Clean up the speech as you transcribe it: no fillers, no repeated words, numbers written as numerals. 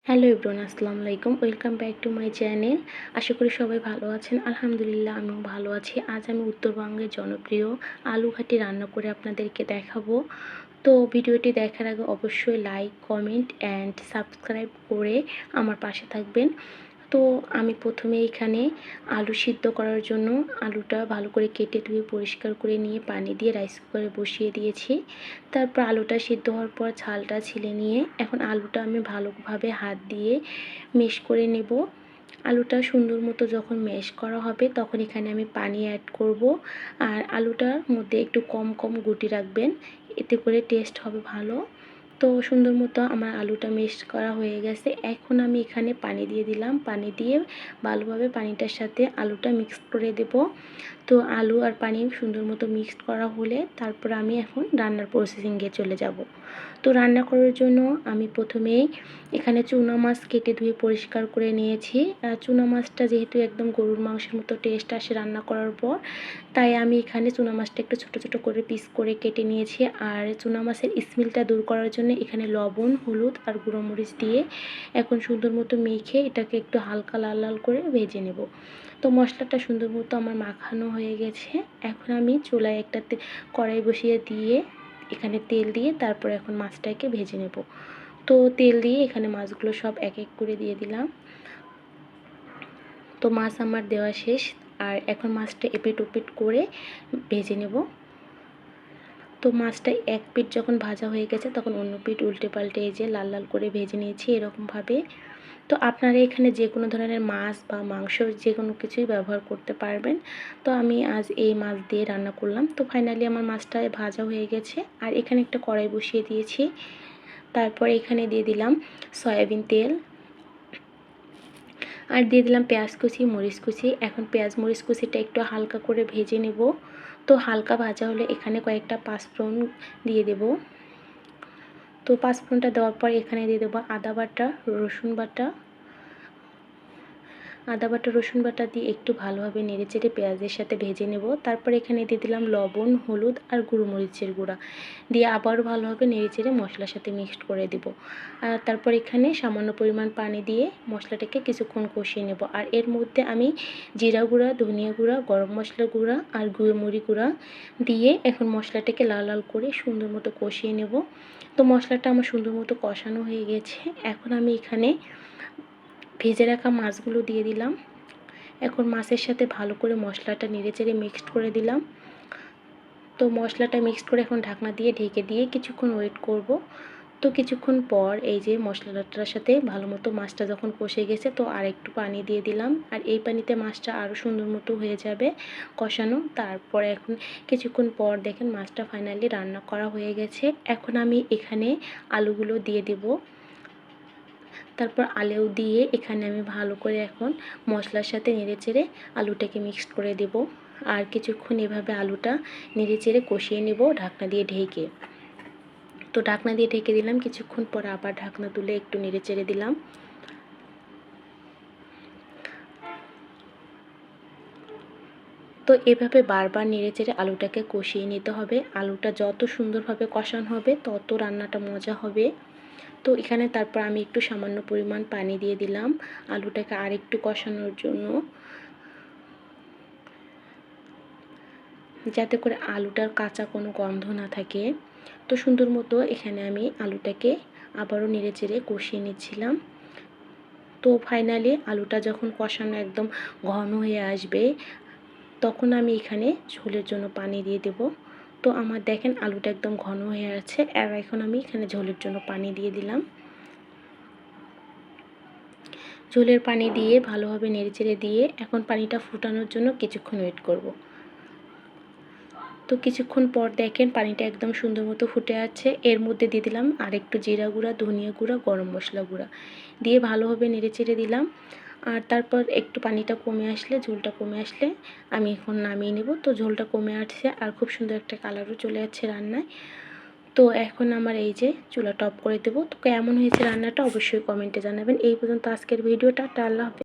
Hello everyone, আসসালামু আলাইকুম। Welcome back to my channel. আশা করি সবাই ভালো আছেন। আলহামদুলিল্লাহ আমিও ভালো আছি। আজ আমি উত্তরবঙ্গের জনপ্রিয় আলু ঘাটি রান্না করে আপনাদেরকে দেখাবো। তো ভিডিওটি দেখার আগে অবশ্যই লাইক, কমেন্ট অ্যান্ড সাবস্ক্রাইব করে আমার পাশে থাকবেন। তো আমি প্রথমে এখানে আলু সিদ্ধ করার জন্য আলুটা ভালো করে কেটে ধুয়ে পরিষ্কার করে নিয়ে পানি দিয়ে রাইস কুকারে বসিয়ে দিয়েছি। তারপর আলুটা সিদ্ধ হওয়ার পর ছালটা ছিলে নিয়ে এখন আলুটা আমি ভালোভাবে হাত দিয়ে মেশ করে নেব। আলুটা সুন্দর মতো যখন ম্যাশ করা হবে তখন এখানে আমি পানি অ্যাড করব। আর আলুটার মধ্যে একটু কম কম গুটি রাখবেন, এতে করে টেস্ট হবে ভালো। তো সুন্দর মতো আমার আলুটা ম্যাশ করা হয়ে গেছে। এখন আমি এখানে পানি দিয়ে দিলাম। পানি দিয়ে ভালোভাবে পানিটার সাথে আলুটা মিক্স করে দেব। তো আলু আর পানি সুন্দর মতো মিক্সড করা হলে তারপর আমি এখন রান্নার প্রসেসিংয়ে চলে যাব। তো রান্না করার জন্য আমি প্রথমেই এখানে চুনা মাছ কেটে ধুয়ে পরিষ্কার করে নিয়েছি। চুনা মাছটা যেহেতু একদম গরুর মাংসের মতো টেস্ট আসে রান্না করার পর, তাই আমি এখানে চুনা মাছটা একটু ছোটো ছোটো করে পিস করে কেটে নিয়েছি। আর চুনা মাছের স্মেলটা দূর করার জন্য এখানে লবণ, হলুদ আর গুঁড়ো মরিচ দিয়ে এখন সুন্দর মতো মেখে এটাকে একটু হালকা লাল লাল করে ভেজে নেব। তো মশলাটা সুন্দর মতো আমার মাখানো হয়ে গেছে। এখন আমি চুলায় একটা কড়াই বসিয়ে দিয়ে এখানে তেল দিয়ে তারপর এখন মাছটাকে ভেজে নেব। তো তেল দিয়ে এখানে মাছগুলো সব এক এক করে দিয়ে দিলাম। তো মাছ আমার দেওয়া শেষ। আর এখন মাছটা এপিট ওপিট করে ভেজে নেব। তো মাছটা এক পিঠ যখন ভাজা হয়ে গেছে তখন অন্য পিঠ উল্টে পাল্টে এই যে লাল লাল করে ভেজে নিয়েছি এরকমভাবে। তো আপনারা এখানে যে কোনো ধরনের মাছ বা মাংস যে কোনো কিছুই ব্যবহার করতে পারবেন। তো আমি আজ এই মাছ দিয়ে রান্না করলাম। তো ফাইনালি আমার মাছটা ভাজা হয়ে গেছে। আর এখানে একটা কড়াই বসিয়ে দিয়েছি। তারপর এখানে দিয়ে দিলাম সয়াবিন তেল আর দিয়ে দিলাম পেঁয়াজ কুচি, মরিচ কুচি। এখন পেঁয়াজ মরিচ কুচিটা একটু হালকা করে ভেজে নেব। তো হালকা ভাজা হলে এখানে কয়েকটা পাঁচফোড়ন দিয়ে দেব। তো পাঁচফোড়নটা দেওয়ার পর এখানে দিয়ে দেবো আদা বাটা, রসুন বাটা। আদা বাটা রসুন বাটা দিয়ে একটু ভালোভাবে নেড়েচেড়ে পেঁয়াজের সাথে ভেজে নেব। তারপর এখানে দিয়ে দিলাম লবণ, হলুদ আর গুঁড়ো মরিচের গুঁড়া দিয়ে আবারও ভালোভাবে নেড়েচেড়ে মশলার সাথে মিক্সড করে দেব। আর তারপর এখানে সামান্য পরিমাণ পানি দিয়ে মশলাটাকে কিছুক্ষণ কষিয়ে নেব। আর এর মধ্যে আমি জিরা গুঁড়া, ধনিয়া গুঁড়া, গরম মশলা গুঁড়া আর গুঁড়ো গুঁড়া দিয়ে এখন মশলাটাকে লাল লাল করে সুন্দর মতো কষিয়ে নেব। তো মশলাটা আমার সুন্দর মতো কষানো হয়ে গেছে। এখন আমি এখানে ভেজে রাখা মাছগুলো দিয়ে দিলাম। এখন মাছের সাথে ভালো করে মশলাটা নেড়েচেড়ে মিক্সড করে দিলাম। তো মশলাটা মিক্সড করে এখন ঢাকনা দিয়ে ঢেকে দিয়ে কিছুক্ষণ ওয়েট করব। তো কিছুক্ষণ পর এই যে মশলাটার সাথে ভালো মতো মাছটা যখন কষে গেছে তো আর একটু পানি দিয়ে দিলাম। আর এই পানিতে মাছটা আরও সুন্দর মতো হয়ে যাবে কষানো। তারপরে এখন কিছুক্ষণ পর দেখেন মাছটা ফাইনালি রান্না করা হয়ে গেছে। এখন আমি এখানে আলুগুলো দিয়ে দেব। তারপর আলু দিয়ে এখানে আমি ভালো করে এখন মশলার সাথে নেড়েচেড়ে আলুটাকে মিক্সড করে দেব। আর কিছুক্ষণ এভাবে আলুটা নেড়েচেড়ে কষিয়ে নেব ঢাকনা দিয়ে ঢেকে। তো ঢাকনা দিয়ে ঢেকে দিলাম। কিছুক্ষণ পর আবার ঢাকনা তুলে একটু নেড়েচেড়ে দিলাম। তো এভাবে বারবার নেড়েচেড়ে আলুটাকে কষিয়ে নিতে হবে। আলুটা যত সুন্দরভাবে কষানো হবে তত রান্নাটা মজা হবে। তো এখানে তারপর আমি একটু সামান্য পরিমাণ পানি দিয়ে দিলাম আলুটাকে আরেকটু কষানোর জন্য, যাতে করে আলুটার কাঁচা কোনো গন্ধ না থাকে। তো সুন্দর মতো এখানে আমি আলুটাকে আবারও নেড়েচেড়ে কষিয়ে নিচ্ছিলাম। তো ফাইনালি আলুটা যখন কষানো একদম ঘন হয়ে আসবে তখন আমি এখানে ঝোলের জন্য পানি দিয়ে দেব। তো আমার দেখেন আলুটা একদম ঘন হয়ে আছে। আর এখন আমি এখানে ঝোলের জন্য পানি দিয়ে দিলাম। ঝোলের পানি দিয়ে ভালোভাবে নেড়েচেড়ে দিয়ে এখন পানিটা ফুটানোর জন্য কিছুক্ষণ ওয়েট করব। তো কিছুক্ষণ পর দেখেন পানিটা একদম সুন্দর মতো ফুটে আছে। এর মধ্যে দিয়ে দিলাম আর একটু জিরা গুঁড়া, ধনিয়া গুঁড়া, গরম মশলা গুঁড়া দিয়ে ভালোভাবে নেড়েচেড়ে দিলাম। আর তারপর একটু পানিটা কমে আসলে, ঝোলটা কমে আসলে আমি এখন নামিয়ে নেব। তো ঝোলটা কমে আসছে আর খুব সুন্দর একটা কালারও চলে যাচ্ছে রান্নায়। তো এখন আমার এই যে চুলাটা অফ করে দেব। তো কেমন হয়েছে রান্নাটা অবশ্যই কমেন্টে জানাবেন। এই পর্যন্ত আজকের ভিডিওটা। আল্লাহ হাফেজ।